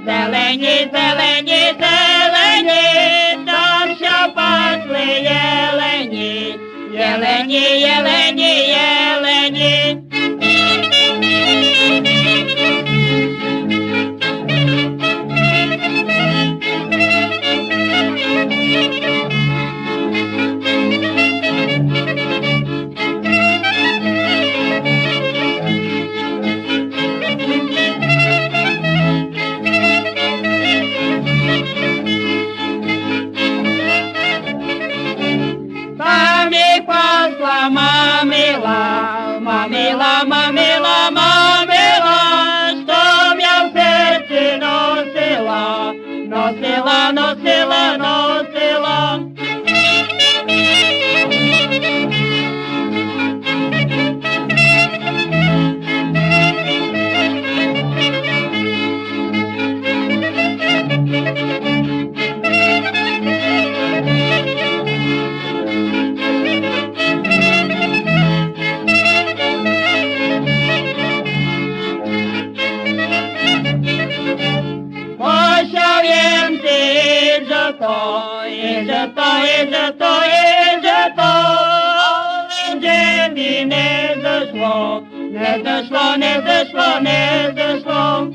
Зелені, зелені, зелені, там що пасли єлені, єлені, єлені, єлені. Мамила, мамила, мамила, мамила, що я в серці носила, носила, носила, носила. Де не зайшло, не зайшло, не зайшло, не зайшло.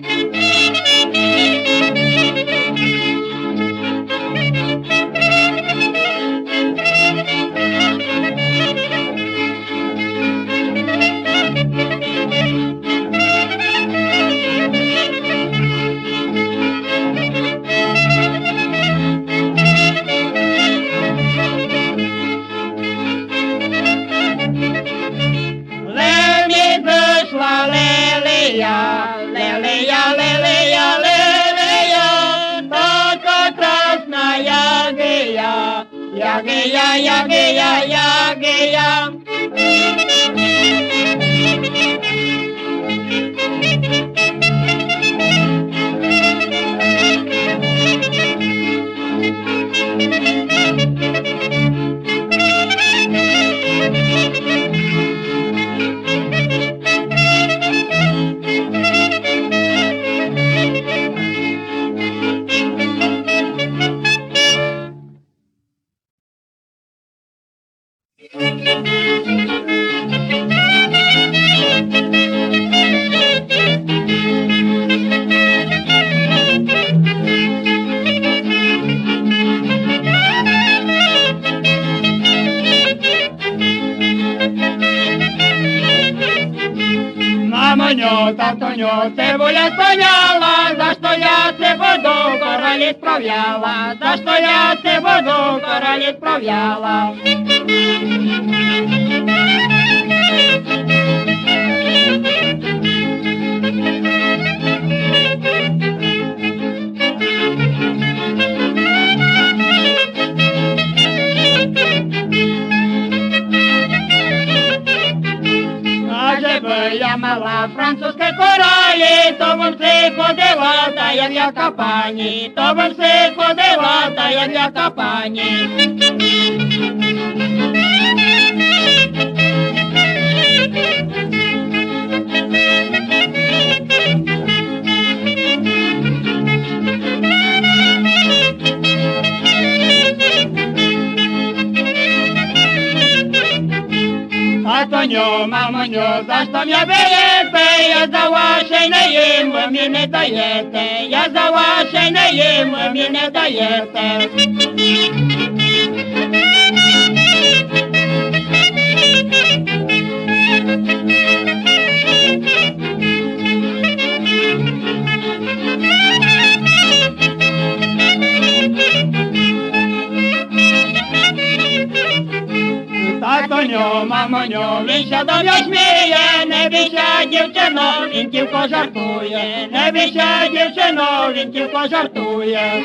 Лелея, лелея, лелея, така красна ягея, ягея, ягея, ягея. Мамоньо, татоньо, цибуля стояла, за що я цибуду королі справляла, за що я цибуду королі справляла. Я мала французьке коралі, то б все ходила, та як яка пані, то б все ходила, та як яка пані. Татоньо, мамоньо, за що мене б'єте? Я за ваше не їм, ви мені не даєте. Я за ваше не їм, ви мені не даєте. Татоню, мамоню, він ще до мене сміє, не бійся, дівчино, він тільки жартує, не бійся, дівчино, він тільки жартує.